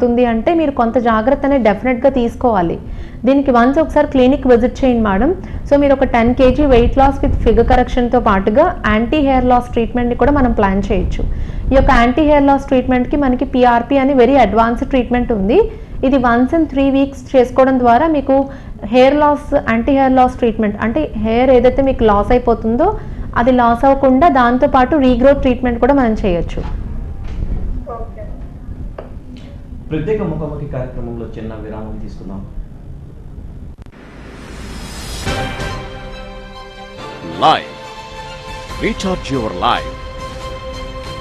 ఉంది అంటే మీరు కొంత జాగ్రత్త అనేది డెఫినెట్గా తీసుకోవాలి. దీనికి వన్స్ ఒకసారి క్లినిక్ విజిట్ చేయండి మేడం. సో మీరు ఒక 10 kg weight loss with figure కరెక్షన్తో పాటుగా యాంటీ హెయిర్ లాస్ ట్రీట్మెంట్ని కూడా మనం ప్లాన్ చేయొచ్చు. ఈ యొక్క యాంటీ హెయిర్ లాస్ ట్రీట్మెంట్కి మనకి PRP అని వెరీ అడ్వాన్స్డ్ ట్రీట్మెంట్ ఉంది. ఇది వన్స్ ఇన్ 3 weeks చేసుకోవడం ద్వారా మీకు hair loss, anti hair loss treatment అంటే హెయిర్ ఏదైతే మీకు లాస్ అయిపోతుందో అది లాస్ అవ్వకుండా దాంతోపాటు రీగ్రోత్ ట్రీట్మెంట్ కూడా మనం చేయొచ్చు. ప్రత్యేక ముఖాముఖి కార్యక్రమంలో చిన్న విరామం తీసుకుందాం. లైవ్ రీఛార్జ్ యువర్ లైవ్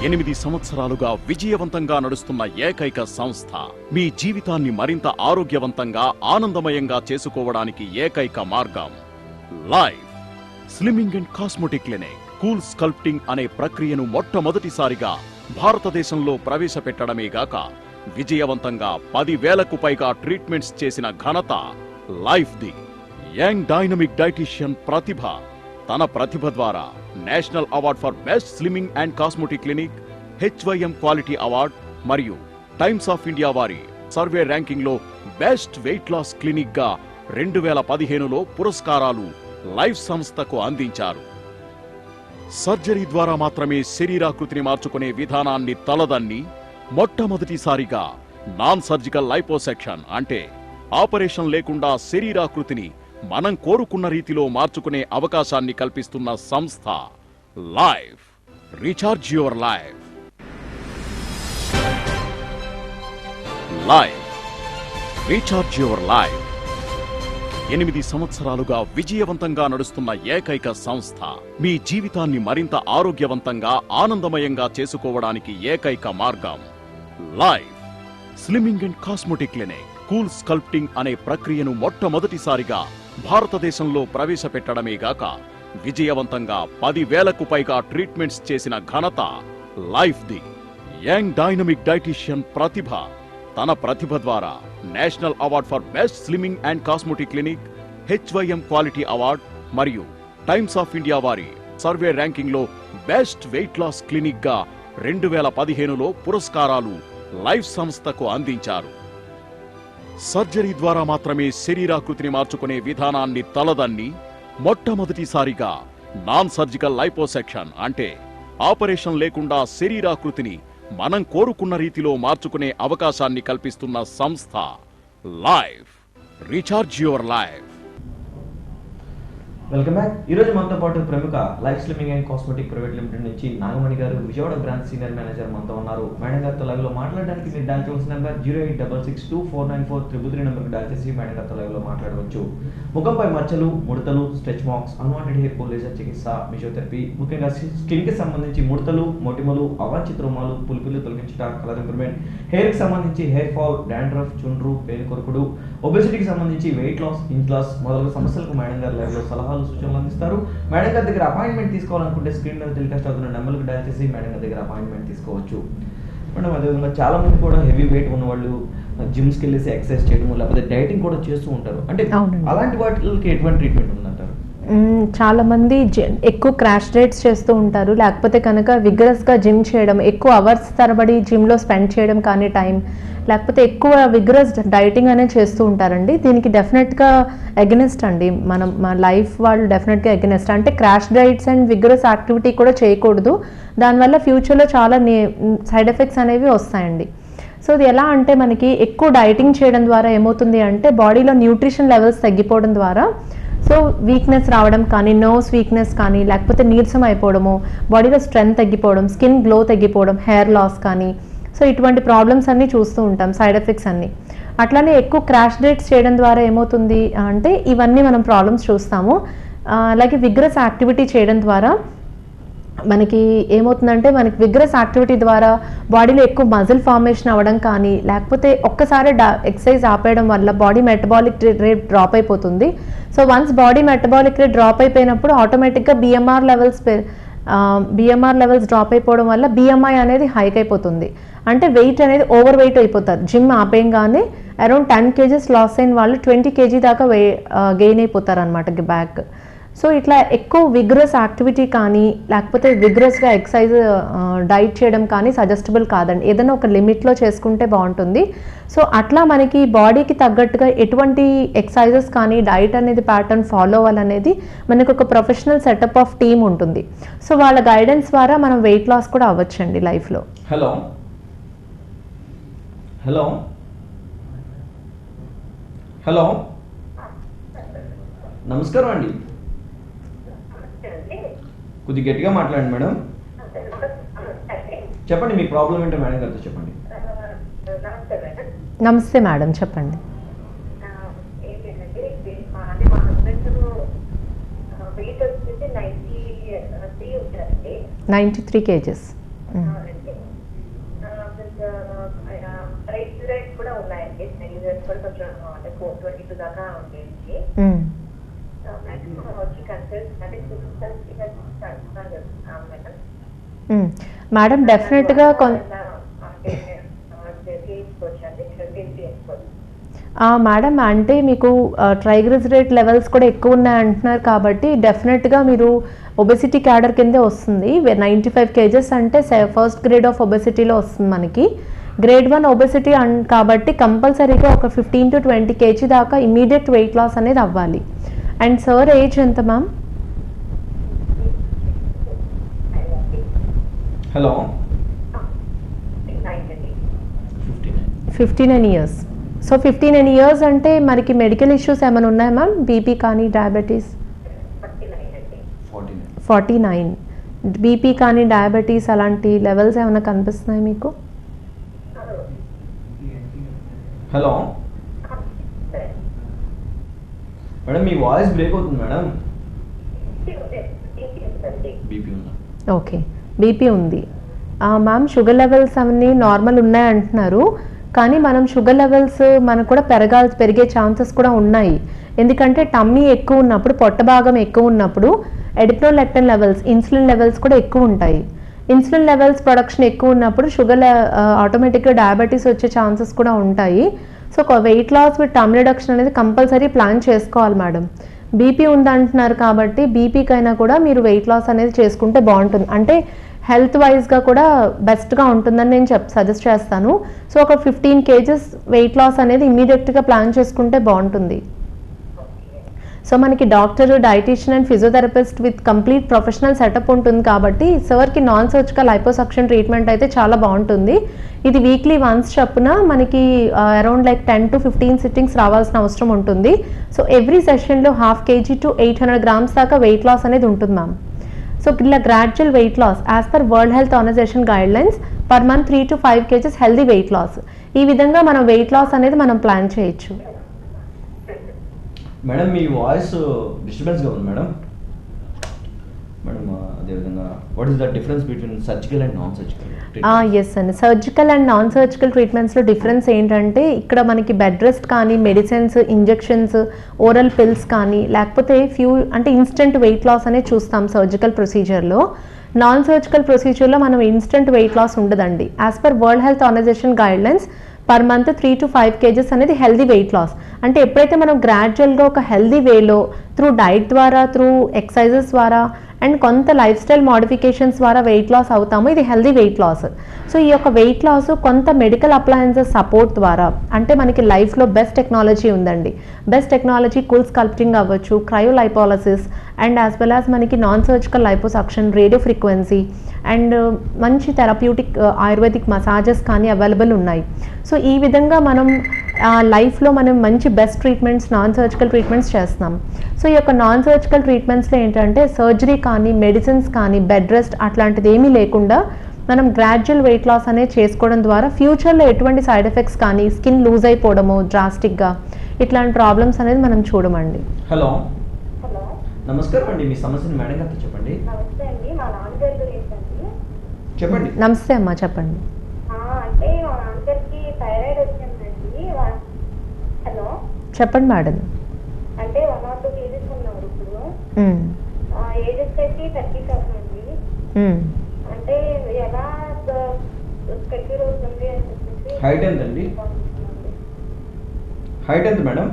8 సంవత్సరాలుగా విజయవంతంగా నడుస్తున్న ఏకైక సంస్థ. మీ జీవితాన్ని మరింత ఆరోగ్యవంతంగా, ఆనందమయంగా చేసుకోవడానికి ఏకైక మార్గం live slimming and cosmetic clinic. Cool sculpting అనే ప్రక్రియను మొట్టమొదటిసారిగా భారతదేశంలో ప్రవేశపెట్టడమే గాక విజయవంతంగా 10,000కు పైగా ట్రీట్మెంట్స్ చేసిన ఘనత లైఫ్ ది. యంగ్ డైనమిక్ డైటీషియన్ ప్రతిభ తన ప్రతిభ ద్వారా national award for best slimming and cosmetic clinic, HYM quality award మరియు టైమ్స్ ఆఫ్ ఇండియా వారి సర్వే ర్యాంకింగ్ లో బెస్ట్ వెయిట్ లాస్ క్లినిక్ గా 2015లో పురస్కారాలు లైఫ్ సంస్థకు అందించారు. సర్జరీ ద్వారా మాత్రమే శరీరాకృతిని మార్చుకునే విధానాన్ని తలదన్ని మొట్టమొదటిసారిగా నాన్ సర్జికల్ లైపోసెక్షన్ అంటే ఆపరేషన్ లేకుండా శరీరాకృతిని మనం కోరుకున్న రీతిలో మార్చుకునే అవకాశాన్ని కల్పిస్తున్న సంస్థ life. Recharge your life. Life recharge your life 8 సంవత్సరాలుగా విజయవంతంగా నడుస్తున్న ఏకైక సంస్థ. మీ జీవితాన్ని మరింత ఆరోగ్యవంతంగా, ఆనందమయంగా చేసుకోవడానికి ఏకైక మార్గం life slimming and cosmetic clinic. Cool sculpting అనే ప్రక్రియను మొట్టమొదటిసారిగా భారతదేశంలో ప్రవేశపెట్టడమే గాక విజయవంతంగా 10,000కు పైగా ట్రీట్మెంట్స్ చేసిన ఘనత లైఫ్ ది. యంగ్ డైనమిక్ డైటీషియన్ ప్రతిభ తన ప్రతిభ ద్వారా national award for best slimming and cosmetic clinic, HYM quality award మరియు టైమ్స్ ఆఫ్ ఇండియా వారి సర్వే ర్యాంకింగ్ లో బెస్ట్ వెయిట్ లాస్ క్లినిక్ గా 2015లో పురస్కారాలు లైఫ్ సంస్థకు అందించారు. సర్జరీ ద్వారా మాత్రమే శరీరాకృతిని మార్చుకునే విధానాన్ని తలదన్ని మొట్టమొదటిసారిగా నాన్ సర్జికల్ లైపోసెక్షన్ అంటే ఆపరేషన్ లేకుండా శరీరాకృతిని మనం కోరుకున్న రీతిలో మార్చుకునే అవకాశాన్ని కల్పిస్తున్న సంస్థ life. Recharge your life. Welcome back. ఈరోజు మనతో పాటు ప్రముఖ life slimming and cosmetic private limited నుంచి నాగమణి గారు, విజయవాడ బ్రాంచ్ సీనియర్ మేనేజర్ మనతో ఉన్నారు. మేడం గారితో లైవ్లో మాట్లాడడానికి మీరు డయల్ చేయాల్సిన నెంబర్ 08662494333 నెంబర్కి డయల్ చేసి మేడం గారితో లైవ్లో మాట్లాడవచ్చు. ముఖంపై మచ్చలు, ముడతలు, stretch marks, unwanted hair fall, laser చికిత్స, ఫిజియోథెరపీ, ముఖ్యంగా స్కిన్కి సంబంధించి ముడతలు, మొటిమలు, అవాంఛిత రుమాలు, పులిపిల్లు తొలగించుట, కలర్ ఇంప్రూవ్మెంట్, హెయిర్కి సంబంధించి హెయిర్ ఫాల్, డాండ్రఫ్, చుండ్రు, పేను కొరుకుడు, ఒబెసిటీకి సంబంధించి వెయిట్ లాస్, ఇంచ్ లాస్ మొదలగు సమస్యలకు మేడం గారు లైవ్లో సలహాలు, సూచనలు అందిస్తారు. మేడం గారి దగ్గర అపాయింట్మెంట్ తీసుకోవాలనుకుంటే స్క్రీన్ మీద టెలికాస్ట్ అవుతున్న నెంబర్కి డయల్ చేసి మేడం గారి దగ్గర అపాయింట్మెంట్ తీసుకోవచ్చు. మేడం అదేవిధంగా చాలా మంది కూడా హెవీ వెయిట్ ఉన్న వాళ్ళు జిమ్స్కి వెళ్ళేసి ఎక్సర్సైజ్ చేయడం లేకపోతే డైటింగ్ కూడా చేస్తూ ఉంటారు. అంటే అలాంటి వాటికి ఎటువంటి ట్రీట్మెంట్ ఉందంటారు? చాలా మంది ఎక్కువ క్రాష్ డైట్స్ చేస్తూ ఉంటారు, లేకపోతే కనుక విగ్రస్గా జిమ్ చేయడం, ఎక్కువ అవర్స్ తరబడి జిమ్లో స్పెండ్ చేయడం కానీ టైం, లేకపోతే ఎక్కువ విగ్రస్ డైటింగ్ అనేది చేస్తూ ఉంటారండి. దీనికి డెఫినెట్గా ఎగనెస్ట్ అండి. మన లైఫ్ వాళ్ళు డెఫినెట్గా ఎగనెస్ట్. అంటే crash diets and vigorous activity కూడా చేయకూడదు. దానివల్ల ఫ్యూచర్లో చాలా సైడ్ ఎఫెక్ట్స్ అనేవి వస్తాయండి. సో ఇది ఎలా అంటే మనకి ఎక్కువ డైటింగ్ చేయడం ద్వారా ఏమవుతుంది అంటే బాడీలో న్యూట్రిషన్ లెవెల్స్ తగ్గిపోవడం ద్వారా సో వీక్నెస్ రావడం కానీ, నర్వ్స్ వీక్నెస్ కానీ, లేకపోతే నీరసం అయిపోవడము, బాడీలో స్ట్రెంగ్త్ తగ్గిపోవడం, స్కిన్ గ్లో తగ్గిపోవడం, హెయిర్ లాస్ కానీ, సో ఇటువంటి ప్రాబ్లమ్స్ అన్నీ చూస్తూ ఉంటాం, సైడ్ ఎఫెక్ట్స్ అన్నీ. అట్లానే ఎక్కువ క్రాష్ డైట్స్ చేయడం ద్వారా ఏమవుతుంది అంటే ఇవన్నీ మనం ప్రాబ్లమ్స్ చూస్తాము. అలాగే విగ్రస్ యాక్టివిటీ చేయడం ద్వారా మనకి ఏమవుతుందంటే మనకి విగ్రస్ యాక్టివిటీ ద్వారా బాడీలో ఎక్కువ మజిల్ ఫార్మేషన్ అవ్వడం కానీ, లేకపోతే ఒక్కసారి ఎక్సర్సైజ్ ఆపేయడం వల్ల బాడీ మెటబాలిక్ రేట్ డ్రాప్ అయిపోతుంది. So once body metabolic rate drop అయిపోయినప్పుడు ఆటోమేటిక్గా బిఎంఆర్ లెవెల్స్ డ్రాప్ అయిపోవడం వల్ల బిఎంఐ అనేది హైక్ అయిపోతుంది. అంటే వెయిట్ అనేది ఓవర్ వెయిట్ అయిపోతారు. జిమ్ ఆపేయంగానే అరౌండ్ 10 kgs లాస్ అయిన వాళ్ళు 20 kg దాకా గెయిన్ అయిపోతారు అనమాట బ్యాక్. సో ఇట్లా ఎక్కువ విగ్రస్ యాక్టివిటీ కానీ లేకపోతే విగ్రస్గా ఎక్సర్సైజ్ డైట్ చేయడం కానీ సజెస్టబుల్ కాదండి. ఏదైనా ఒక లిమిట్లో చేసుకుంటే బాగుంటుంది. సో అట్లా మనకి బాడీకి తగ్గట్టుగా ఎటువంటి ఎక్సర్సైజెస్ కానీ డైట్ అనేది ప్యాటర్న్ ఫాలో అవ్వాలనేది మనకు ఒక ప్రొఫెషనల్ సెటప్ ఆఫ్ టీమ్ ఉంటుంది. సో వాళ్ళ గైడెన్స్ ద్వారా మనం వెయిట్ లాస్ కూడా అవ్వచ్చండి లైఫ్లో. హలో హలో హలో నమస్కారం అండి. కొద్దిగా గట్టిగా మాట్లాడండి మేడం. చెప్పండి మీ ప్రాబ్లం ఏంటో మేడం గారితో చెప్పండి. నమస్తే మేడం, చెప్పండి. 93 kgs. కూడా ఉన్నాయండి. కూడా కొంచెం అంటే 422 దాకా ఉండేది. మేడం డెఫినెట్గా మేడం అంటే మీకు ట్రైగ్లిజరైడ్ లెవెల్స్ కూడా ఎక్కువ ఉన్నాయి అంటున్నారు కాబట్టి డెఫినెట్గా మీరు ఒబెసిటీ క్యాడర్ కిందే వస్తుంది. 95 kgs అంటే ఫస్ట్ గ్రేడ్ ఆఫ్ ఒబెసిటీలో వస్తుంది మనకి. గ్రేడ్ 1 ఒబెసిటీ కాబట్టి కంపల్సరీగా ఒక 15 to 20 kg దాకా ఇమీడియట్ వెయిట్ లాస్ అనేది అవ్వాలి. అండ్ సార్ ఏజ్ ఎంత ma'am? Hello 59 years. So 59 years అంటే మనకి మెడికల్ ఇష్యూస్ ఏమైనా ఉన్నాయా మ్యామ్? బీపీ కానీ డయాబెటీస్? 49. బీపీ కానీ డయాబెటీస్ అలాంటి లెవెల్స్ ఏమైనా కనిపిస్తున్నాయి మీకు? హలో మేడం మీ వాయిస్ బ్రేక్ అవుతుంది మేడం. బీపీ ఉందా? ఓకే, బీపీ ఉంది మ్యామ్. షుగర్ లెవెల్స్ అన్నీ నార్మల్ ఉన్నాయి అంటున్నారు కానీ మనం షుగర్ లెవెల్స్ మనకు కూడా పెరిగే ఛాన్సెస్ కూడా ఉన్నాయి. ఎందుకంటే టమ్మీ ఎక్కువ ఉన్నప్పుడు, పొట్ట భాగం ఎక్కువ ఉన్నప్పుడు ఎడిప్రోలెక్టిన్ లెవెల్స్, ఇన్సులిన్ లెవెల్స్ కూడా ఎక్కువ ఉంటాయి. ఇన్సులిన్ లెవెల్స్ ప్రొడక్షన్ ఎక్కువ ఉన్నప్పుడు షుగర్ ఆటోమేటిక్గా డయాబెటీస్ వచ్చే ఛాన్సెస్ కూడా ఉంటాయి. So weight loss with tum reduction అనేది కంపల్సరీ ప్లాన్ చేసుకోవాలి మేడం. బీపీ ఉందంటున్నారు కాబట్టి బీపీకైనా కూడా మీరు వెయిట్ లాస్ అనేది చేసుకుంటే బాగుంటుంది. అంటే హెల్త్ వైజ్గా కూడా బెస్ట్గా ఉంటుందని నేను సజెస్ట్ చేస్తాను. సో ఒక 15 kgs వెయిట్ లాస్ అనేది ఇమీడియట్గా ప్లాన్ చేసుకుంటే బాగుంటుంది. సో మనకి doctor, dietician and physiotherapist with complete professional setup ఉంటుంది కాబట్టి సార్కి నాన్ సర్జికల్ లైపోసక్షన్ ట్రీట్మెంట్ అయితే చాలా బాగుంటుంది. ఇది వీక్లీ వన్స్ చొప్పున మనకి అరౌండ్ లైక్ 10 to 15 సిట్టింగ్స్ రావాల్సిన అవసరం ఉంటుంది. సో ఎవ్రీ సెషన్లో 1/2 kg to 800 grams దాకా వెయిట్ లాస్ అనేది ఉంటుంది మ్యామ్. సో ఇలా gradual weight loss as per world health organisation guidelines per month 3 to 5 kgs healthy weight loss. ఈ విధంగా మనం వెయిట్ లాస్ అనేది మనం ప్లాన్ చేయొచ్చు. మేడం మీ వాయిస్ డిస్టర్బెన్స్గా ఉంది మేడం. మేడం అదేవిధంగా what is the difference between surgical and non surgical? Yes అండి, సర్జికల్ అండ్ నాన్ సర్జికల్ ట్రీట్మెంట్స్లో డిఫరెన్స్ ఏంటంటే ఇక్కడ మనకి బెడ్ రెస్ట్ కానీ, మెడిసిన్స్, ఇంజెక్షన్స్, ఓరల్ పిల్స్ కానీ లేకపోతే అంటే ఇన్స్టెంట్ వెయిట్ లాస్ అనేది చూస్తాం సర్జికల్ ప్రొసీజర్లో. నాన్ సర్జికల్ ప్రొసీజర్లో మనం ఇన్స్టెంట్ వెయిట్ లాస్ ఉండదండి. As per world health organisation guidelines per month 3 to 5 kgs అనేది హెల్దీ వెయిట్ లాస్. అంటే ఎప్పుడైతే మనం గ్రాడ్యువల్గా ఒక హెల్దీ వేలో త్రూ డైట్ ద్వారా, త్రూ ఎక్సర్సైజెస్ ద్వారా అండ్ కొంత లైఫ్ స్టైల్ మోడిఫికేషన్స్ ద్వారా వెయిట్ లాస్ అవుతాము, ఇది హెల్దీ వెయిట్ లాస్. సో ఈ యొక్క వెయిట్ లాస్ కొంత మెడికల్ అప్లయన్సెస్ సపోర్ట్ ద్వారా, అంటే మనకి లైఫ్లో బెస్ట్ టెక్నాలజీ ఉందండి. బెస్ట్ టెక్నాలజీ కూల్ స్కల్ప్టింగ్ అవ్వచ్చు, క్రయోలైపాలసిస్ అండ్ యాజ్ వెల్ యాజ్ మనకి non surgical liposuction, radio frequency and మంచి థెరప్యూటిక్ ఆయుర్వేదిక్ మసాజెస్ కానీ అవైలబుల్ ఉన్నాయి. సో ఈ విధంగా మనం లైఫ్లో మనం మంచి best treatments, non surgical treatments చేస్తున్నాం. సో ఈ యొక్క నాన్ సర్జికల్ ట్రీట్మెంట్స్లో ఏంటంటే సర్జరీ కానీ, మెడిసిన్స్ కానీ, బెడ్ రెస్ట్ అట్లాంటిది ఏమీ లేకుండా మనం గ్రాడ్యువల్ వెయిట్ లాస్ అనేది చేసుకోవడం ద్వారా ఫ్యూచర్లో ఎటువంటి సైడ్ ఎఫెక్ట్స్ కానీ, స్కిన్ లూజ్ అయిపోవడము డ్రాస్టిక్గా ఇట్లాంటి ప్రాబ్లమ్స్ అనేది మనం చూడమండి. హలో నమస్కారం అండి, మీ సమస్యని మేడం గారితో చెప్పండి. నమస్తే అండి, మా నాన్నగారి గురించి అండి. చెప్పండి. నమస్తే అమ్మా, చెప్పండి. అంటే మా నాన్నగారికి థైరాయిడ్ వచ్చిందండి. హలో చెప్పండి మేడం. అంటే 1 or 2 kgs ఉన్నారు ఇప్పుడు. ఏజెస్ అయితే 37 అండి. అంటే ఎలా స్కెడ్యూల్ అవుతుంది అని చెప్పేసి. హైట్ ఎంత అండి? హైట్ ఎంత మేడం?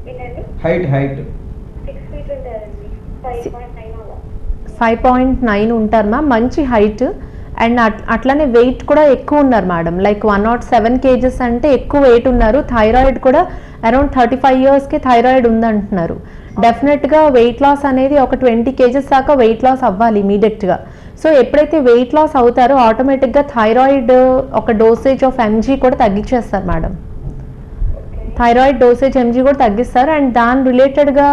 ఏంటండి? హైట్ 6 feet ఉంటారండి. 5.9 అలా. 5.9 ఉంటారు మ్యామ్, మంచి హైట్. అండ్ అట్లానే వెయిట్ కూడా ఎక్కువ ఉన్నారు మేడం, లైక్ 107 kgs అంటే ఎక్కువ వెయిట్ ఉన్నారు. థైరాయిడ్ కూడా అరౌండ్ 35 yearsకి థైరాయిడ్ ఉందంటున్నారు. డెఫినెట్గా వెయిట్ లాస్ అనేది ఒక 20 kgs దాకా వెయిట్ లాస్ అవ్వాలి ఇమీడియట్గా. సో ఎప్పుడైతే వెయిట్ లాస్ అవుతారో ఆటోమేటిక్గా థైరాయిడ్ ఒక డోసేజ్ ఆఫ్ ఎంజీ కూడా తగ్గించేస్తారు మేడం. థైరాయిడ్ డోసేజ్ ఎంజీ కూడా తగ్గిస్తారు. అండ్ దాని రిలేటెడ్గా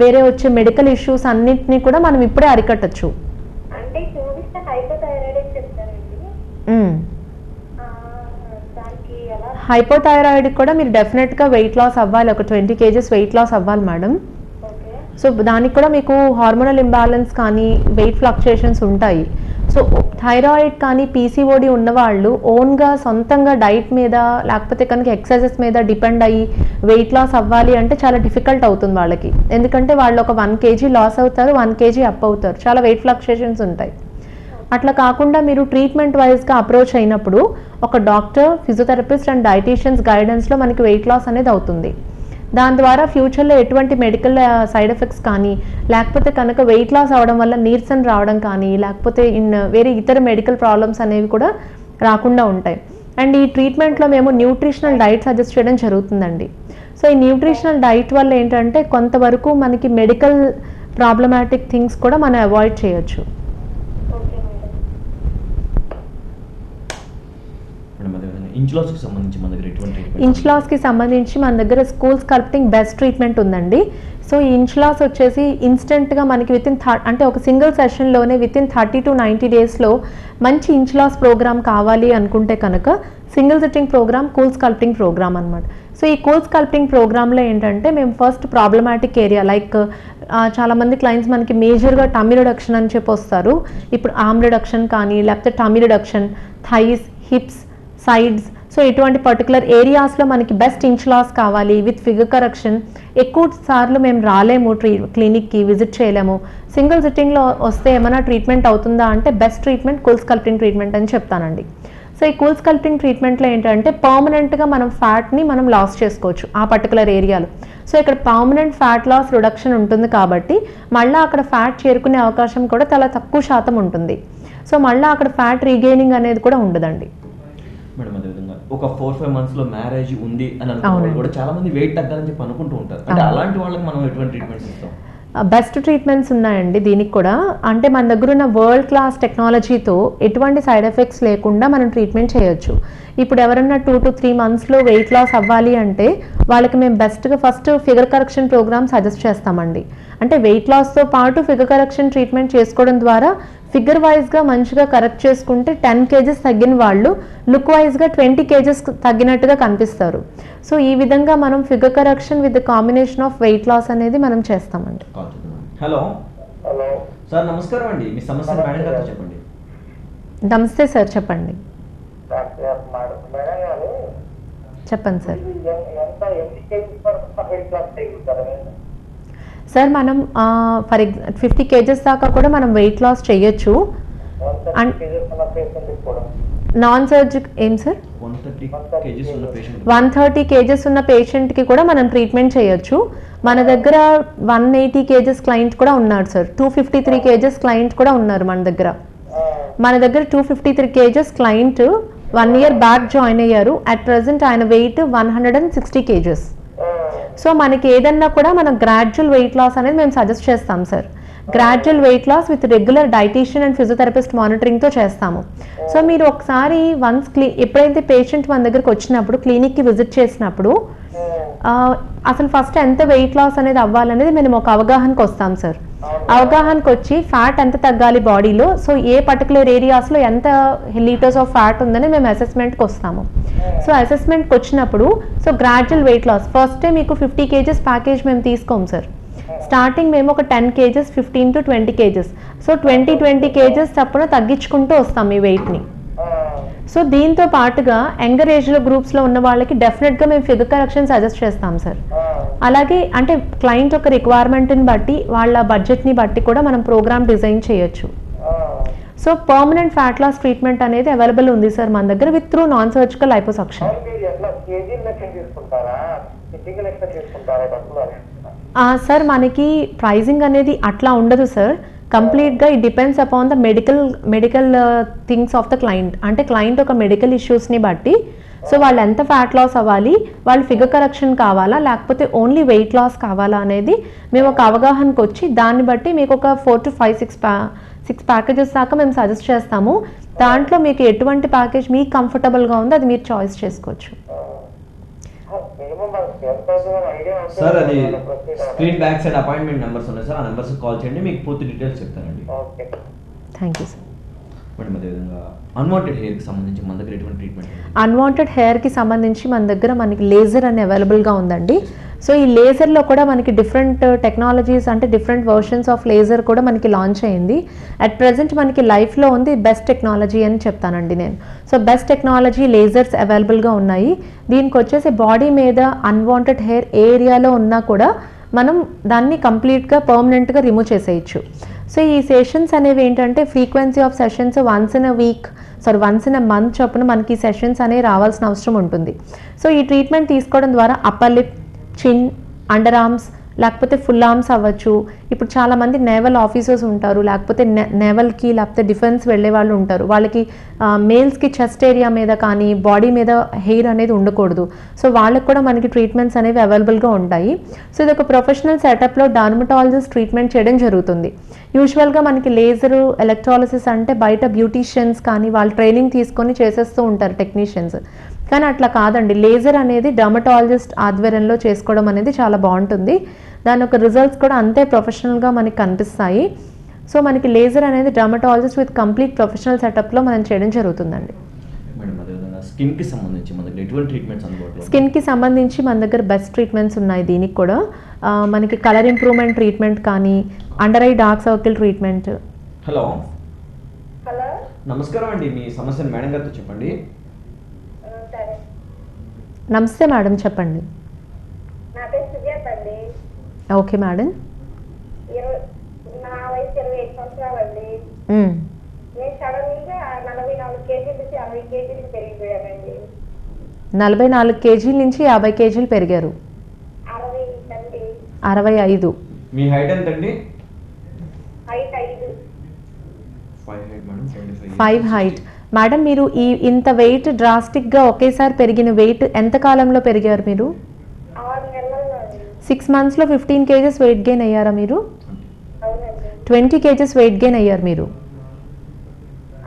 వేరే వచ్చే మెడికల్ ఇష్యూస్ అన్నిటినీ కూడా మనం ఇప్పుడే అరికట్టచ్చు. అంటే చూపిస్తే హైపోథైరాయిడ్ చెప్తారండి. దానికి ఎలా? హైపోథైరాయిడ్ కూడా మీరు డెఫినెట్గా వెయిట్ లాస్ అవ్వాలి, ఒక 20 kgs వెయిట్ లాస్ అవ్వాలి మేడం. ఓకే. సో దానికి కూడా మీకు హార్మోనల్ ఇంబ్యాలెన్స్ కానీ వెయిట్ ఫ్లక్చుయేషన్స్ ఉంటాయి. సో థైరాయిడ్ కానీ పీసీఓడి ఉన్నవాళ్ళు ఓన్గా సొంతంగా డైట్ మీద లేకపోతే కనుక ఎక్సర్సైజెస్ మీద డిపెండ్ అయ్యి వెయిట్ లాస్ అవ్వాలి అంటే చాలా డిఫికల్ట్ అవుతుంది వాళ్ళకి. ఎందుకంటే వాళ్ళు ఒక 1 kg లాస్ అవుతారు, 1 kg అప్ అవుతారు, చాలా వెయిట్ ఫ్లక్చుయేషన్స్ ఉంటాయి. అట్లా కాకుండా మీరు ట్రీట్మెంట్ వైజ్గా అప్రోచ్ అయినప్పుడు ఒక డాక్టర్, ఫిజియోథెరపిస్ట్ అండ్ డైటీషియన్స్ గైడెన్స్లో మనకి వెయిట్ లాస్ అనేది అవుతుంది. దాని ద్వారా ఫ్యూచర్లో ఎటువంటి మెడికల్ సైడ్ ఎఫెక్ట్స్ కానీ లేకపోతే కనుక వెయిట్ లాస్ అవడం వల్ల నీరసం రావడం కానీ లేకపోతే వేరే ఇతర మెడికల్ ప్రాబ్లమ్స్ అనేవి కూడా రాకుండా ఉంటాయి. అండ్ ఈ ట్రీట్మెంట్లో మేము న్యూట్రిషనల్ డైట్ సజెస్ట్ చేయడం జరుగుతుందండి. సో ఈ న్యూట్రిషనల్ డైట్ వల్ల ఏంటంటే కొంతవరకు మనకి మెడికల్ ప్రాబ్లమాటిక్ థింగ్స్ కూడా మనం అవాయిడ్ చేయొచ్చు. Okay madam. మేడం అదేవిధంగా ఇంచ్ లాస్కి సంబంధించి మన దగ్గర ఎటువంటి treatment? ఇంచ్ లాస్కి సంబంధించి మన దగ్గర స్కూల్ స్కల్ప్టింగ్ బెస్ట్ ట్రీట్మెంట్ ఉందండి. సో ఈ ఇంచ్ లాస్ వచ్చేసి ఇన్స్టెంట్గా మనకి అంటే ఒక సింగిల్ సెషన్లోనే వితిన్ 30 to 90 daysలో మంచి ఇంచ్ లాస్ ప్రోగ్రామ్ కావాలి అనుకుంటే కనుక single sitting programme cool sculpting programme అనమాట. సో ఈ కూల్ స్కల్ప్టింగ్ ప్రోగ్రాంలో ఏంటంటే మేము ఫస్ట్ ప్రాబ్లమాటిక్ ఏరియా లైక్ చాలామంది క్లయింట్స్ మనకి మేజర్గా టమ్మీ రిడక్షన్ అని చెప్పి వస్తారు. ఇప్పుడు ఆర్మ్ రిడక్షన్ కానీ లేకపోతే tummy reduction, thighs, hips, sides, so ఇటువంటి పర్టికులర్ ఏరియాస్లో మనకి బెస్ట్ ఇంచ్ లాస్ కావాలి విత్ ఫిగర్ కరెక్షన్. ఎక్కువ సార్లు మేము రాలేము, క్లినిక్కి విజిట్ చేయలేము, సింగిల్ సిట్టింగ్లో వస్తే ఏమైనా ట్రీట్మెంట్ అవుతుందా అంటే best treatment cool sculpting treatment అని చెప్తానండి. సో ఈ కూల్ స్కల్ప్టింగ్ ట్రీట్మెంట్లో ఏంటంటే పర్మనెంట్గా మనం ఫ్యాట్ని మనం లాస్ చేసుకోవచ్చు ఆ పర్టికులర్ ఏరియాలో. సో ఇక్కడ పర్మనెంట్ ఫ్యాట్ లాస్ రిడక్షన్ ఉంటుంది కాబట్టి మళ్ళీ అక్కడ ఫ్యాట్ చేరుకునే అవకాశం కూడా చాలా తక్కువ శాతం ఉంటుంది. సో మళ్ళీ అక్కడ ఫ్యాట్ రీగెయినింగ్ అనేది కూడా ఉండదండి. మేడం అదేవిధంగా ఒక 4-5 monthsలో మ్యారేజ్ ఉంది అని అనుకున్న కూడా చాలా మంది వెయిట్ తగ్గాలని చెప్పి అనుకుంటూ ఉంటారు. అంటే అలాంటి వాళ్ళకి మనం ఎటువంటి ట్రీట్మెంట్స్ ఇస్తాం? బెస్ట్ ట్రీట్మెంట్స్ ఉన్నాయండి దీనికి కూడా. అంటే మన దగ్గర ఉన్న వరల్డ్ క్లాస్ టెక్నాలజీతో ఎటువంటి సైడ్ ఎఫెక్ట్స్ లేకుండా మనం ట్రీట్మెంట్ చేయొచ్చు. ఇప్పుడు ఎవరన్నా 2 to 3 monthsలో వెయిట్ లాస్ అవ్వాలి అంటే వాళ్ళకి మేము బెస్ట్గా first figure correction programme suggest చేస్తామండి. అంటే వెయిట్ లాస్తో పాటు ఫిగర్ కరెక్షన్ ట్రీట్మెంట్ చేసుకోవడం ద్వారా ఫిగర్ వైజ్గా మంచిగా కరెక్ట్ చేసుకుంటే 10 kgs తగ్గిన వాళ్ళు లుక్ వైజ్గా 20 kgs తగ్గినట్టుగా కనిపిస్తారు. సో ఈ విధంగా మనం figure correction with the combination of weight loss అనేది మనం చేస్తామండి. హలో హలో సార్, నమస్కారం అండి. మీ సమస్య మేడం గారితో చెప్పండి. నమస్తే సార్, చెప్పండి. మేడం గారు చెప్పండి సార్. ఎంత ఎన్ని కేజీస్ వరకు వెయిట్ లాస్ చేయగలుగుతారా? సార్ మనం ఫర్ 50 kgs దాకా కూడా మనం వెయిట్ లాస్ చేయొచ్చు. నాన్ సర్జికల్ ఏం సార్ 130 kgs ఉన్న పేషెంట్ 130 kgs ఉన్న పేషెంట్కి కూడా మనం ట్రీట్మెంట్ చేయొచ్చు. మన దగ్గర 180 kgs క్లయింట్ కూడా ఉన్నారు సార్. 253 kgs క్లయింట్ కూడా ఉన్నారు మన దగ్గర. 253 kgs client 1 year back join అయ్యారు. అట్ ప్రెసెంట్ ఆయన వెయిట్ 160 kgs. సో మనకి ఏదన్నా కూడా మనం గ్రాడ్యువల్ వెయిట్ లాస్ అనేది మేము సజెస్ట్ చేస్తాం sir. Gradual weight loss with regular dietitian and physiotherapist మానిటరింగ్తో చేస్తాము. సో మీరు ఒకసారి ఎప్పుడైతే పేషెంట్ మన దగ్గరకు వచ్చినప్పుడు క్లినిక్కి విజిట్ చేసినప్పుడు అసలు ఫస్ట్ ఎంత వెయిట్ లాస్ అనేది అవ్వాలనేది మేము ఒక అవగాహనకు వస్తాం సార్. అవగాహనకు వచ్చి ఫ్యాట్ ఎంత తగ్గాలి బాడీలో, సో ఏ పర్టికులర్ ఏరియాస్లో ఎంత లీటర్స్ ఆఫ్ ఫ్యాట్ ఉందని మేము అసెస్మెంట్కి వస్తాము. సో అసెస్మెంట్కి వచ్చినప్పుడు so gradual weight loss first మీకు 50 kgs ప్యాకేజ్ మేము తీసుకోము సార్. స్టార్టింగ్ మేము ఒక 10 kgs 15 to 20 kgs so 20 kgs తప్పున తగ్గించుకుంటూ వస్తాం ఈ వెయిట్ని. సో దీంతో పాటుగా యంగర్ ఏజ్లో గ్రూప్స్లో ఉన్న వాళ్ళకి డెఫినెట్గా మేము ఫిగర్ కరెక్షన్ సజెస్ట్ చేస్తాం సార్. అలాగే అంటే క్లయింట్ యొక్క రిక్వైర్మెంట్ని బట్టి వాళ్ళ బడ్జెట్ని బట్టి కూడా మనం ప్రోగ్రామ్ డిజైన్ చేయొచ్చు. So permanent fat loss treatment అనేది అవైలబుల్ ఉంది సార్ మన దగ్గర with through non surgical liposuction. Sir మనకి ప్రైజింగ్ అనేది అట్లా ఉండదు సార్. కంప్లీట్గా it depends upon the medical things of the client. అంటే క్లయింట్ ఒక మెడికల్ ఇష్యూస్ని బట్టి, సో వాళ్ళు ఎంత ఫ్యాట్ లాస్ అవ్వాలి, వాళ్ళు ఫిగర్ కరెక్షన్ కావాలా లేకపోతే ఓన్లీ వెయిట్ లాస్ కావాలా అనేది మేము ఒక అవగాహనకు వచ్చి దాన్ని బట్టి మీకు ఒక 4 to 5, 6 ప్యాకేజెస్ దాకా మేము సజెస్ట్ చేస్తాము. దాంట్లో మీకు ఎటువంటి ప్యాకేజ్ మీకు కంఫర్టబుల్గా ఉందో అది మీరు చాయిస్ చేసుకోవచ్చు. సార్ అది screen back side appointment numbers ఉన్నాయి సార్, ఆ నెంబర్స్ కాల్ చేయండి, మీకు పూర్తి డీటెయిల్స్ చెప్తానండి. Thank you sir. మేడం అదేవిధంగా అన్వాంటెడ్ హెయిర్కి సంబంధించి మన దగ్గర ఎటువంటి ట్రీట్మెంట్? అన్వాంటెడ్ హెయిర్కి సంబంధించి మన దగ్గర మనకి లేజర్ అని అవైలబుల్గా ఉందండి. సో ఈ లేజర్లో కూడా మనకి డిఫరెంట్ టెక్నాలజీస్ అంటే డిఫరెంట్ వర్షన్స్ ఆఫ్ లేజర్ కూడా మనకి లాంచ్ అయింది. అట్ ప్రెజెంట్ మనకి లైఫ్లో ఉంది బెస్ట్ టెక్నాలజీ అని చెప్తానండి నేను. సో బెస్ట్ టెక్నాలజీ లేజర్స్ అవైలబుల్గా ఉన్నాయి. దీనికి వచ్చేసి బాడీ మీద అన్వాంటెడ్ హెయిర్ ఏ ఏరియాలో ఉన్నా కూడా మనం దాన్ని కంప్లీట్గా పర్మనెంట్గా రిమూవ్ చేసేయచ్చు. సో ఈ సెషన్స్ అనేవి ఏంటంటే frequency of sessions once in a month చొప్పున మనకి సెషన్స్ అనేవి రావాల్సిన అవసరం ఉంటుంది. సో ఈ ట్రీట్మెంట్ తీసుకోవడం ద్వారా అప్పర్ లిప్, చిన్, అండర్ ఆర్మ్స్ లేకపోతే ఫుల్ ఆర్మ్స్ అవ్వచ్చు. ఇప్పుడు చాలామంది నేవల్ ఆఫీసర్స్ ఉంటారు, లేకపోతే నేవల్కి లేకపోతే డిఫెన్స్ వెళ్ళే వాళ్ళు ఉంటారు. వాళ్ళకి మేల్స్కి చెస్ట్ ఏరియా మీద కానీ బాడీ మీద హెయిర్ అనేది ఉండకూడదు. సో వాళ్ళకి కూడా మనకి ట్రీట్మెంట్స్ అనేవి అవైలబుల్గా ఉంటాయి. సో ఇది ఒక ప్రొఫెషనల్ సెటప్లో డర్మటాలజిస్ట్ ట్రీట్మెంట్ చేయడం జరుగుతుంది. యూజువల్గా మనకి లేజరు, ఎలక్ట్రాలసిస్ అంటే బయట బ్యూటీషియన్స్ కానీ వాళ్ళు ట్రైనింగ్ తీసుకొని చేసేస్తూ ఉంటారు టెక్నీషియన్స్. కానీ అట్లా కాదండి, లేజర్ అనేది డర్మటాలజిస్ట్ ఆధ్వర్యంలో చేసుకోవడం అనేది చాలా బాగుంటుంది. దాని యొక్క రిజల్ట్స్ కూడా అంతే ప్రొఫెషనల్గా మనకి కనిపిస్తాయి. సో మనకి లేజర్ అనేది డర్మటాలజిస్ట్ విత్ కంప్లీట్ ప్రొఫెషనల్ సెటప్లో మనం చేయడం జరుగుతుందండి. స్కిన్కి సంబంధించి మన దగ్గర ఎటువంటి ట్రీట్మెంట్స్ అందుబాటులో? స్కిన్కి సంబంధించి మన దగ్గర బెస్ట్ ట్రీట్మెంట్స్ ఉన్నాయి. దీనికి కూడా మనకి కలర్ ఇంప్రూవ్మెంట్ ట్రీట్మెంట్ కానీ, under eye dark circle treatment. Hello hello, నమస్కారం అండి, మీ సమస్యను మేడం గారితో చెప్పండి. సరే. నమస్తే మేడం, చెప్పండి. నా పేరు సుజాత అండి. Okay madam. నా వయసు 28 సంవత్సరాలండి. నేను సడన్గా 44 కేజీల నుంచి 60 కేజీలు పెరిగిపోయానండి. 44 కేజీల నుంచి 50 కేజీలు పెరిగారు. 60 అండి. 65. మీ హైట్ ఎంత అండి? హైట్ 5. 5 హైట్. మేడం మీరు ఇంత వెయిట్ డ్రాస్టిక్గా ఒకేసారి పెరిగిన వెయిట్ ఎంత కాలంలో పెరిగారు మీరు? 6 నెలల్లో. 6 monthsలో 15 కేజెస్ వెయిట్ గెయిన్ అయ్యారా మీరు? అవునండి. 20 కేజెస్ వెయిట్ గెయిన్ అయ్యారు మీరు.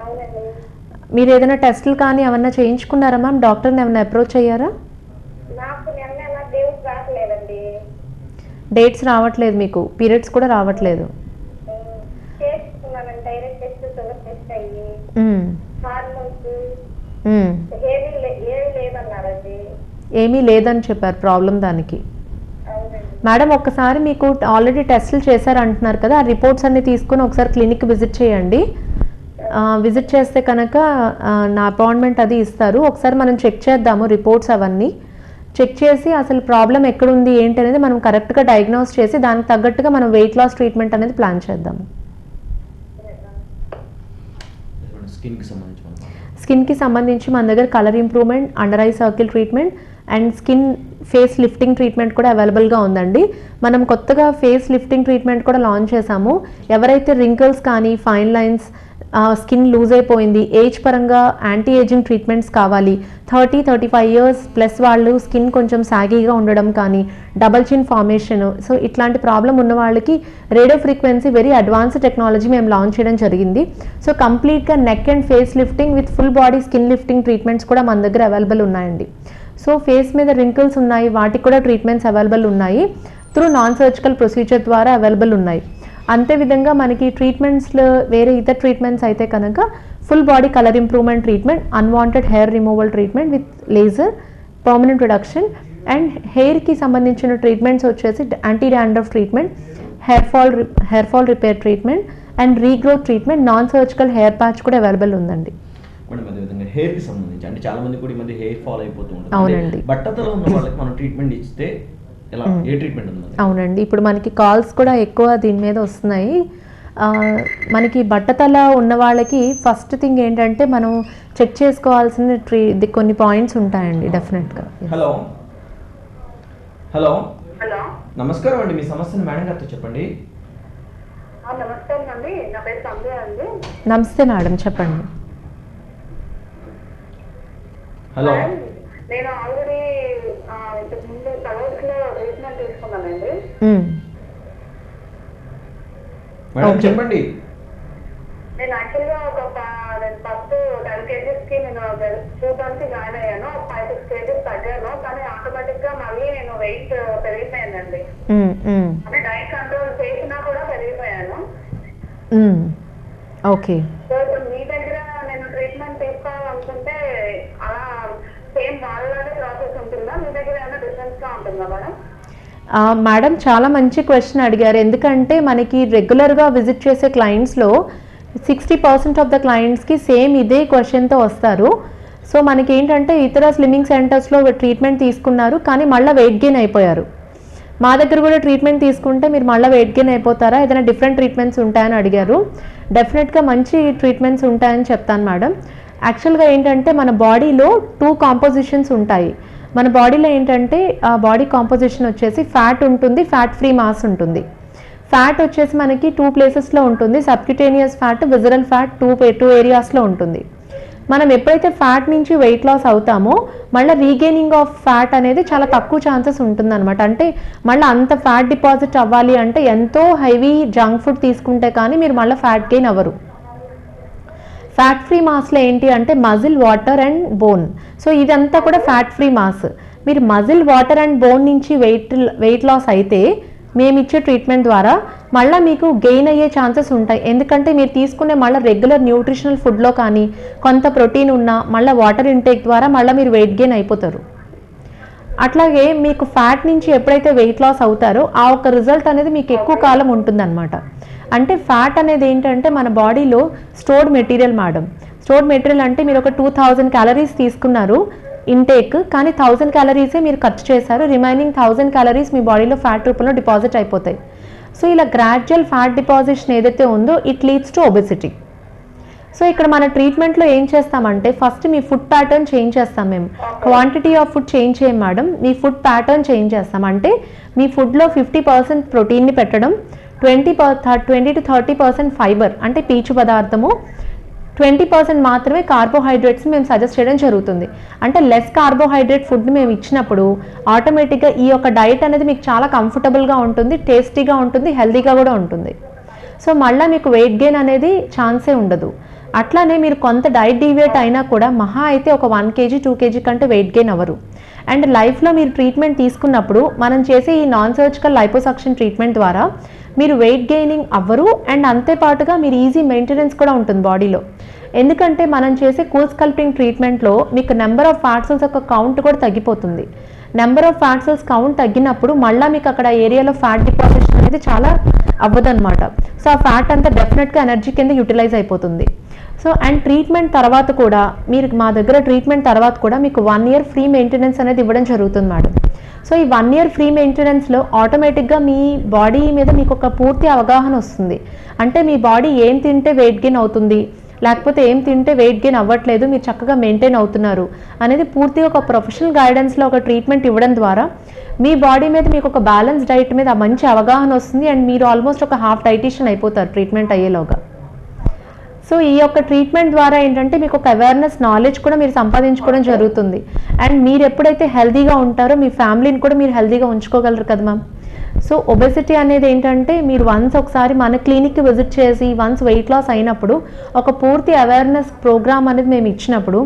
అవునండి. మీరు ఏదైనా టెస్టులు కానీ ఏమన్నా చేయించుకున్నారా మ్యామ్? డాక్టర్ని ఏమైనా అప్రోచ్ అయ్యారా? నాకు నెల డేట్స్ రావట్లేదండి. డేట్స్ రావట్లేదు మీకు, పీరియడ్స్ కూడా రావట్లేదు. చేసుకున్నానండి డైరెక్ట్ టెస్ట్, షుగర్ టెస్ట్ అయ్యి హార్మోన్స్ ఏమీ లేదన్నారండి. ఏమీ లేదని చెప్పారు ప్రాబ్లం దానికి. మేడం ఒక్కసారి మీకు ఆల్రెడీ టెస్టులు చేశారంటున్నారు కదా, ఆ రిపోర్ట్స్ అన్ని తీసుకుని ఒకసారి క్లినిక్ విజిట్ చేయండి. విజిట్ చేస్తే కనుక నా అపాయింట్మెంట్ అది ఇస్తారు. ఒకసారి మనం చెక్ చేద్దాము రిపోర్ట్స్ అవన్నీ. చెక్ చేసి అసలు ప్రాబ్లం ఎక్కడుంది ఏంటి అనేది మనం కరెక్ట్గా డయాగ్నోస్ చేసి దానికి తగ్గట్టుగా మనం వెయిట్ లాస్ ట్రీట్మెంట్ అనేది ప్లాన్ చేద్దాము. స్కిన్కి సంబంధించి మన దగ్గర colour improvement, under eye circle treatment and skin face lifting treatment కూడా అవైలబుల్గా ఉందండి. మనం కొత్తగా ఫేస్ లిఫ్టింగ్ ట్రీట్మెంట్ కూడా లాంచ్ చేసాము. ఎవరైతే రింకిల్స్ కానీ, ఫైన్ లైన్స్, స్కిన్ లూజ్ అయిపోయింది, ఏజ్ పరంగా యాంటీ ఏజింగ్ ట్రీట్మెంట్స్ కావాలి, 30-35 years ప్లస్ వాళ్ళు స్కిన్ కొంచెం సాగీగా ఉండడం కానీ, డబల్ చిన్ ఫార్మేషన్, సో ఇట్లాంటి ప్రాబ్లం ఉన్న వాళ్ళకి radio frequency very advanced technology మేము లాంచ్ చేయడం జరిగింది. సో కంప్లీట్గా neck and face lifting with full body skin lifting treatments కూడా మన దగ్గర అవైలబుల్ ఉన్నాయండి. సో ఫేస్ మీద రింకిల్స్ ఉన్నాయి, వాటికి కూడా ట్రీట్మెంట్స్ అవైలబుల్ ఉన్నాయి. త్రూ నాన్ సర్జికల్ ప్రొసీజర్ ద్వారా అవైలబుల్ ఉన్నాయి. అంతే విధంగా మనకి ట్రీట్మెంట్స్లో వేరే ఇతర ట్రీట్మెంట్స్ అయితే కనుక full body colour improvement treatment, unwanted hair removal treatment with laser, permanent reduction and హెయిర్కి సంబంధించిన ట్రీట్మెంట్స్ వచ్చేసి anti dandruff treatment, hair fall repair treatment and regrowth treatment, non surgical hair patch కూడా అవైలబుల్ ఉందండి. Madam అదేవిధంగా హెయిర్కి సంబంధించి అంటే చాలా మంది కూడా ఈ మధ్య హెయిర్ ఫాల్ అయిపోతూ ఉంటుంది. అవునండి. బట్టతలో ఉన్న వాళ్ళకి మనం ట్రీట్మెంట్ ఇస్తే ఎలా, ఏ ట్రీట్మెంట్ ఉంది? అవునండి, ఇప్పుడు మనకి కాల్స్ కూడా ఎక్కువ దీని మీద వస్తున్నాయి. మనకి బట్టతల ఉన్న వాళ్ళకి ఫస్ట్ థింగ్ ఏంటంటే మనం చెక్ చేసుకోవాల్సిన కొన్ని పాయింట్స్ ఉంటాయండి డెఫినెట్గా. హలో హలో హలో నమస్కారం అండి, మీ సమస్యను మేడం గారితో చెప్పండి. నమస్కారం అండి, నా పేరు సంధ్య అండి. నమస్తే మేడం, చెప్పండి. హలో. నేను ఆల్రెడీ ఇంతకు ముందు థైరాయిడ్ లో ట్రీట్మెంట్ తీసుకున్నానండి. మేడం చెప్పండి. నేను యాక్చువల్గా ఫస్ట్ 10 kgs కి నేను చూడడానికి జాయిన్ అయ్యాను. 5-6 kgs తగ్గాను, కానీ ఆటోమేటిక్ గా మళ్ళీ నేను వెయిట్ పెరిగిపోయానండి. అంటే డైట్ కంట్రోల్ చేసినా కూడా పెరిగిపోయాను. ఓకే. సో ఇప్పుడు మీ దగ్గర నేను ట్రీట్మెంట్ తీసుకోవాలనుకుంటే అలా సేమ్ వాళ్ళలాగే ప్రాసెస్ ఉంటుందా, మీ దగ్గర ఏమైనా డిఫరెన్స్ గా ఉంటుందా మేడం? మేడం చాలా మంచి క్వశ్చన్ అడిగారు. ఎందుకంటే మనకి రెగ్యులర్గా విజిట్ చేసే క్లయింట్స్లో 60% ఆఫ్ ద క్లయింట్స్కి సేమ్ ఇదే క్వశ్చన్తో వస్తారు. సో మనకి ఏంటంటే ఇతర స్లిమ్మింగ్ సెంటర్స్లో ట్రీట్మెంట్ తీసుకున్నారు, కానీ మళ్ళీ వెయిట్ గెయిన్ అయిపోయారు. మా దగ్గర కూడా ట్రీట్మెంట్ తీసుకుంటే మీరు మళ్ళీ వెయిట్ గెయిన్ అయిపోతారా, ఏదైనా డిఫరెంట్ ట్రీట్మెంట్స్ ఉంటాయని అడిగారు. డెఫినెట్గా మంచి ట్రీట్మెంట్స్ ఉంటాయని చెప్తాను మేడం. యాక్చువల్గా ఏంటంటే మన బాడీలో 2 కాంపోజిషన్స్ ఉంటాయి. మన బాడీలో ఏంటంటే ఆ బాడీ కాంపోజిషన్ వచ్చేసి ఫ్యాట్ ఉంటుంది, ఫ్యాట్ ఫ్రీ మాస్ ఉంటుంది. ఫ్యాట్ వచ్చేసి మనకి 2 ప్లేసెస్లో ఉంటుంది. సబ్క్యూటేనియస్ ఫ్యాట్, విజరల్ ఫ్యాట్ 2 ఏరియాస్లో ఉంటుంది. మనం ఎప్పుడైతే ఫ్యాట్ నుంచి వెయిట్ లాస్ అవుతామో మళ్ళీ రీగెయినింగ్ ఆఫ్ ఫ్యాట్ అనేది చాలా తక్కువ ఛాన్సెస్ ఉంటుందన్నమాట. అంటే మళ్ళీ అంత ఫ్యాట్ డిపాజిట్ అవ్వాలి అంటే ఎంతో హెవీ జంక్ ఫుడ్ తీసుకుంటే కానీ మీరు మళ్ళీ ఫ్యాట్ గెయిన్ అవ్వరు. ఫ్యాట్ ఫ్రీ మాస్లో ఏంటి అంటే muscle, water and bone. So ఇదంతా కూడా ఫ్యాట్ ఫ్రీ మాస్. మీరు మజిల్, వాటర్ అండ్ బోన్ నుంచి వెయిట్ లాస్ అయితే మేము ఇచ్చే ట్రీట్మెంట్ ద్వారా మళ్ళీ మీకు గెయిన్ అయ్యే ఛాన్సెస్ ఉంటాయి. ఎందుకంటే మీరు తీసుకునే మళ్ళీ రెగ్యులర్ న్యూట్రిషనల్ ఫుడ్లో కానీ కొంత ప్రోటీన్ ఉన్నా మళ్ళీ వాటర్ ఇంటేక్ ద్వారా మళ్ళీ మీరు వెయిట్ గెయిన్ అయిపోతారు. అట్లాగే మీకు ఫ్యాట్ నుంచి ఎప్పుడైతే వెయిట్ లాస్ అవుతారో ఆ ఒక రిజల్ట్ అనేది మీకు ఎక్కువ కాలం ఉంటుందన్నమాట. అంటే ఫ్యాట్ అనేది ఏంటంటే మన బాడీలో stored material madam. Stored material అంటే మీరు ఒక 2000 క్యాలరీస్ తీసుకున్నారు ఇంటేక్, కానీ 1000 క్యాలరీసే మీరు ఖర్చు చేశారు. రిమైనింగ్ 1000 క్యాలరీస్ మీ బాడీలో ఫ్యాట్ రూపంలో డిపాజిట్ అయిపోతాయి. సో ఇలా గ్రాడ్యువల్ ఫ్యాట్ డిపాజిషన్ ఏదైతే ఉందో it leads to obesity. So ఇక్కడ మన ట్రీట్మెంట్లో ఏం చేస్తామంటే ఫస్ట్ మీ ఫుడ్ ప్యాటర్న్ చేంజ్ చేస్తాం. మేము క్వాంటిటీ ఆఫ్ ఫుడ్ చేంజ్ చేయం మేడం, మీ ఫుడ్ ప్యాటర్న్ చేంజ్ చేస్తాం. అంటే మీ ఫుడ్లో 50% ప్రోటీన్ని పెట్టడం, 20 to 30% ఫైబర్ అంటే పీచు పదార్థము, 20% మాత్రమే కార్బోహైడ్రేట్స్ మేము సజెస్ట్ చేయడం జరుగుతుంది. అంటే లెస్ కార్బోహైడ్రేట్ ఫుడ్ని మేము ఇచ్చినప్పుడు ఆటోమేటిక్గా ఈ యొక్క డైట్ అనేది మీకు చాలా కంఫర్టబుల్గా ఉంటుంది, టేస్టీగా ఉంటుంది, హెల్తీగా కూడా ఉంటుంది. సో మళ్ళీ మీకు వెయిట్ గెయిన్ అనేది ఛాన్సే ఉండదు. అట్లానే మీరు కొంత డైట్ డీవియేట్ అయినా కూడా మహా అయితే ఒక 1 kg 2 kg కంటే వెయిట్ గెయిన్ అవ్వరు. అండ్ లైఫ్లో మీరు ట్రీట్మెంట్ తీసుకున్నప్పుడు మనం చేసే ఈ నాన్ సర్జికల్ లైపోసక్షన్ ట్రీట్మెంట్ ద్వారా మీరు వెయిట్ గెయినింగ్ అవ్వరు. అండ్ అంతేపాటుగా మీరు ఈజీ మెయింటెనెన్స్ కూడా ఉంటుంది బాడీలో. ఎందుకంటే మనం చేసే కూల్ స్కల్ప్టింగ్ ట్రీట్మెంట్లో మీకు నెంబర్ ఆఫ్ ఫ్యాట్ సెల్స్ యొక్క కౌంట్ కూడా తగ్గిపోతుంది. Number of fat cells count తగ్గినప్పుడు మళ్ళీ మీకు అక్కడ ఏరియాలో ఫ్యాట్ డిపాజిషన్ అనేది చాలా అవ్వదన్నమాట. సో ఆ ఫ్యాట్ అంతా డెఫినెట్గా ఎనర్జీ కింద యూటిలైజ్ అయిపోతుంది. సో అండ్ ట్రీట్మెంట్ తర్వాత కూడా మీరు మా దగ్గర ట్రీట్మెంట్ తర్వాత కూడా మీకు 1 year ఫ్రీ మెయింటెనెన్స్ అనేది ఇవ్వడం జరుగుతుంది మేడం. సో ఈ 1 year ఫ్రీ మెయింటెనెన్స్లో ఆటోమేటిక్గా మీ బాడీ మీద మీకు ఒక పూర్తి అవగాహన వస్తుంది. అంటే మీ బాడీ ఏం తింటే వెయిట్ గెయిన్ అవుతుంది, లేకపోతే ఏం తింటే వెయిట్ గెయిన్ అవ్వట్లేదు, మీరు చక్కగా మెయింటైన్ అవుతున్నారు అనేది పూర్తిగా ఒక ప్రొఫెషనల్ గైడెన్స్లో ఒక ట్రీట్మెంట్ ఇవ్వడం ద్వారా మీ బాడీ మీద మీకు ఒక బ్యాలెన్స్ డైట్ మీద మంచి అవగాహన వస్తుంది. అండ్ మీరు ఆల్మోస్ట్ ఒక హాఫ్ డైటీషియన్ అయిపోతారు ట్రీట్మెంట్ అయ్యేలోగా. సో ఈ యొక్క ట్రీట్మెంట్ ద్వారా ఏంటంటే మీకు ఒక అవేర్నెస్, నాలెడ్జ్ కూడా మీరు సంపాదించుకోవడం జరుగుతుంది. అండ్ మీరు ఎప్పుడైతే హెల్తీగా ఉంటారో మీ ఫ్యామిలీని కూడా మీరు హెల్తీగా ఉంచుకోగలరు కదా మ్యామ్. సో ఒబెసిటీ అనేది ఏంటంటే మీరు ఒకసారి మన క్లినిక్కి విజిట్ చేసి వెయిట్ లాస్ అయినప్పుడు ఒక పూర్తి అవేర్నెస్ ప్రోగ్రామ్ అనేది మేము ఇచ్చినప్పుడు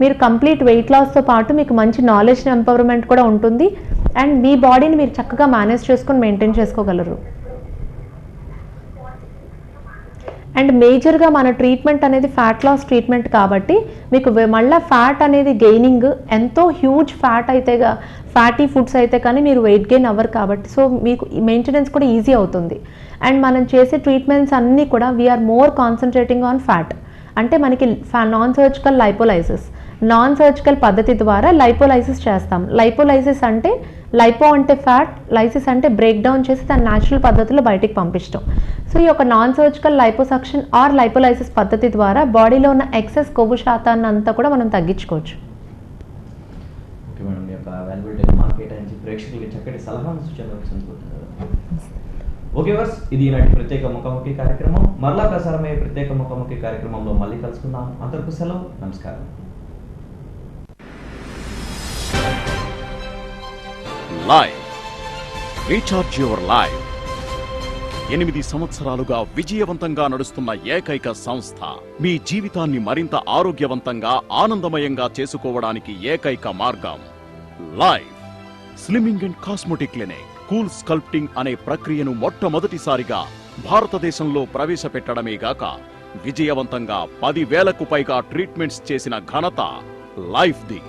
మీరు కంప్లీట్ వెయిట్ లాస్తో పాటు మీకు మంచి నాలెడ్జ్ ఎంపవర్మెంట్ కూడా ఉంటుంది. అండ్ మీ బాడీని మీరు చక్కగా మేనేజ్ చేసుకొని మెయింటైన్ చేసుకోగలరు. అండ్ మేజర్గా మన ట్రీట్మెంట్ అనేది ఫ్యాట్ లాస్ ట్రీట్మెంట్ కాబట్టి మీకు మళ్ళీ ఫ్యాట్ అనేది గెయినింగ్ ఎంతో హ్యూజ్ ఫ్యాటీ ఫుడ్స్ అయితే కానీ మీరు వెయిట్ గెయిన్ అవ్వరు కాబట్టి సో మీకు మెయింటెనెన్స్ కూడా ఈజీ అవుతుంది. అండ్ మనం చేసే ట్రీట్మెంట్స్ అన్నీ కూడా we're more concentrating on fat. అంటే మనకి non surgical lipolysis, non surgical పద్ధతి ద్వారా లైపోలైసిస్ చేస్తాం. లైపోలైసిస్ అంటే లైపో అంటే ఫ్యాట్, లైసిస్ అంటే బ్రేక్ డౌన్ చేసి దాని న్యాచురల్ పద్ధతిలో బయటికి పంపించడం. సో ఈ యొక్క non surgical liposuction or lipolysis పద్ధతి ద్వారా బాడీలో ఉన్న ఎక్సెస్ కొవ్వు శాతాన్ని అంతా కూడా మనం తగ్గించుకోవచ్చు. ఓకే మేడం, మీ యొక్క వాల్యుబుల్ టైం మాకు కేటాయించి ప్రేక్షకులకి చక్కటి సలహాలు సూచనలు అందుకుంటున్నారు. ఓకే వర్స్, ఇది ఈనాటి ప్రత్యేక ముఖాముఖి కార్యక్రమం. మరలా ప్రసారమయ్యే ప్రత్యేక ముఖాముఖి కార్యక్రమంలో మళ్ళీ కలుసుకుందాం. అందరికీ సెలవు, నమస్కారం. లైవ్ రీఛార్జ్ యువర్ లైవ్ 8 సంవత్సరాలుగా విజయవంతంగా నడుస్తున్న ఏకైక సంస్థ. మీ జీవితాన్ని మరింత ఆరోగ్యవంతంగా ఆనందమయంగా చేసుకోవడానికి ఏకైక మార్గం live slimming and cosmetic clinic. Cool sculpting అనే ప్రక్రియను మొట్టమొదటిసారిగా భారతదేశంలో ప్రవేశపెట్టడమే గాక విజయవంతంగా 10,000కు పైగా ట్రీట్మెంట్స్ చేసిన ఘనత లైఫ్ ది.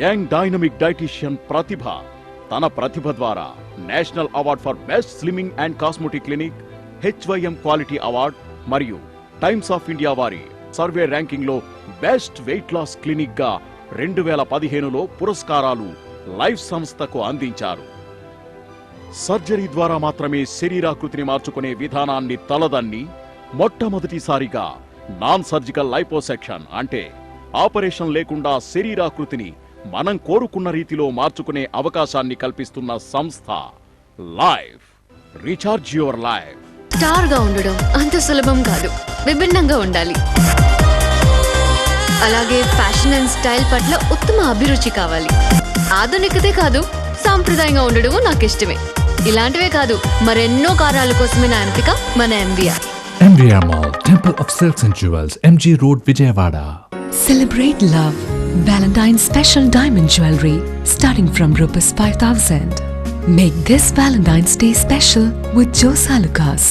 యంగ్ డైనమిక్ డైటీషియన్ ప్రతిభ తన ప్రతిభ ద్వారా national award for best slimming and cosmetic clinic, HYM quality award మరియు టైమ్స్ ఆఫ్ ఇండియా వారి సర్వే ర్యాంకింగ్ లో బెస్ట్ వెయిట్ లాస్ క్లినిక్ గా 2015లో పురస్కారాలు లైఫ్ సంస్థకు అందించారు. సర్జరీ ద్వారా మాత్రమే శరీరాకృతిని మార్చుకునే విధానాన్ని తలదన్ని మొట్టమొదటిసారిగా నాన్ సర్జికల్ లైపోసెక్షన్ అంటే ఆపరేషన్ లేకుండా శరీరాకృతిని మనం కోరుకున్న రీతిలో మార్చుకునే అవకాశాన్ని కల్పిస్తున్న సంస్థ life. Recharge your life. Star గా ఉండడం అంత సులభం కాదు, విభిన్నంగా ఉండాలి. అలాగే ఫ్యాషన్ అండ్ స్టైల్ పట్ల ఉత్తమ అభిరుచి కావాలి. ఆధునికతే కాదు, సాంప్రదాయంగా ఉండడం నాకు ఇష్టమే. ఇలాంటివే కాదు, మరెన్నో కారణాల కోసమే నా ఎంపిక మన MVR. MVR Mall, Temple of Silks and Jewels, MG Road, Vijayawada. Celebrate love. Valentine's special diamond jewelry starting from ₹5,000. Make this Valentine's Day special with Josa Lucas.